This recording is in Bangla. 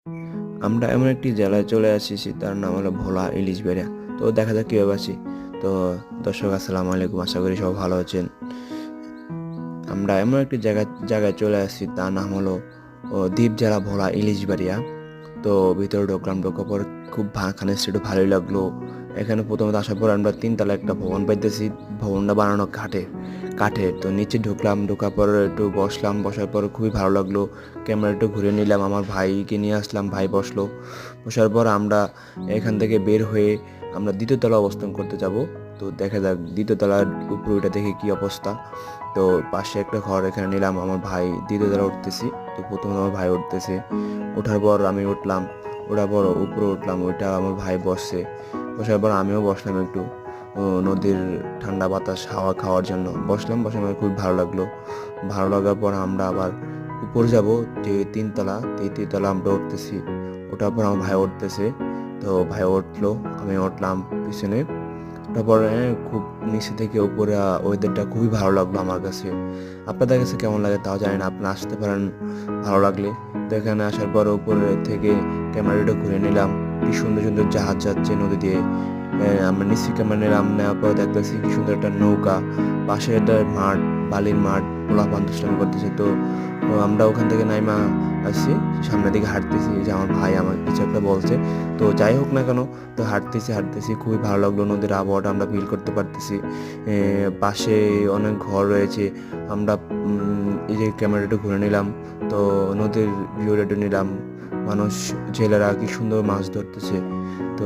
আমরা এমন একটি জেলায় চলে আসছি, তার নাম হলো ভোলা ইলিশবেড়িয়া। তো দেখা যাক কীভাবে আছি। তো দর্শক, আসসালামু আলাইকুম, আশা করি সব ভালো আছেন। আমরা এমন একটি জায়গায় চলে আসছি, তার নাম হলো দ্বীপ জেলা ভোলা ইলিশবেড়িয়া। তো ভিতরে ঢুকলাম, ঢোকার পর খুব খানিকটা একটু ভালোই লাগলো। এখানে প্রথমত আসার পর আমরা তিনতলা একটা ভবন পাইতেছি। ভবনটা বানানো কাঠের। তো নিচে ঢুকলাম, ঢোকার পর একটু বসলাম, বসার পর খুবই ভালো লাগলো। ক্যামেরা একটু ঘুরে নিলাম, আমার ভাইকে নিয়ে আসলাম, ভাই বসলো। বসার পর আমরা এখান থেকে বের হয়ে আমরা দ্বিতীয় তলা অবস্থান করতে যাব। তো দেখা যাক দ্বিতীয় তলার উপরে ওইটা দেখে কি অবস্থা। তো পাশে একটা ঘর এখানে নিলাম, আমার ভাই দ্বিতীয় তলা উঠতেছি। তো প্রথমে আমার ভাই উঠতেছে, ওঠার পর আমি উঠলাম, ওঠার পর উপরে উঠলাম, ওইটা আমার ভাই বসছে। বসার পর আমিও বসলাম একটু নদীর ঠান্ডা বাতাস হাওয়া খাওয়ার জন্য বসলাম। বসে আমার খুব ভালো লাগলো। ভালো লাগার পর আমরা আবার উপরে যাব, যে তিনতলা, তৃতীয়তলা আমরা উঠতেছি। ওঠার পর আমার ভাই উঠতেছে। তো ভাই উঠলো, আমি উঠলাম পিছনে। তারপরে খুব নিচে থেকে উপরে ওয়েদারটা খুবই ভালো লাগলো আমার কাছে। আপনাদের কাছে কেমন লাগে তাও জানি না, আপনারা আসতে পারেন ভালো লাগলে। তো এখানে আসার পর উপরে থেকে ক্যামেরাটা ঘুরে নিলাম, কি সুন্দর সুন্দর জাহাজ যাচ্ছে নদী দিয়ে। আমরা নিচে ক্যামেরা নিলাম, নেওয়ার পর দেখতেছি কি সুন্দর একটা নৌকা, পাশে একটা মাঠ, বালির মাঠ, পোলাপান দুষ্টামি করতেছে। তো আমরা ওখান থেকে নাইমা আসছি, সামনের দিকে হাঁটতেছি, যে আমার ভাই আমার কিছু একটা বলছে। তো যাই হোক না কেন, তো হাঁটতেছি খুবই ভালো লাগলো। নদীর আবহাওয়াটা আমরা ফিল করতে পারতেছি। পাশে অনেক ঘর রয়েছে। আমরা এই যে ক্যামেরাটা ঘুরে নিলাম, তো নদীর ভিউটা নিলাম। মানুষ, জেলেরা কি সুন্দর মাছ ধরতেছে। তো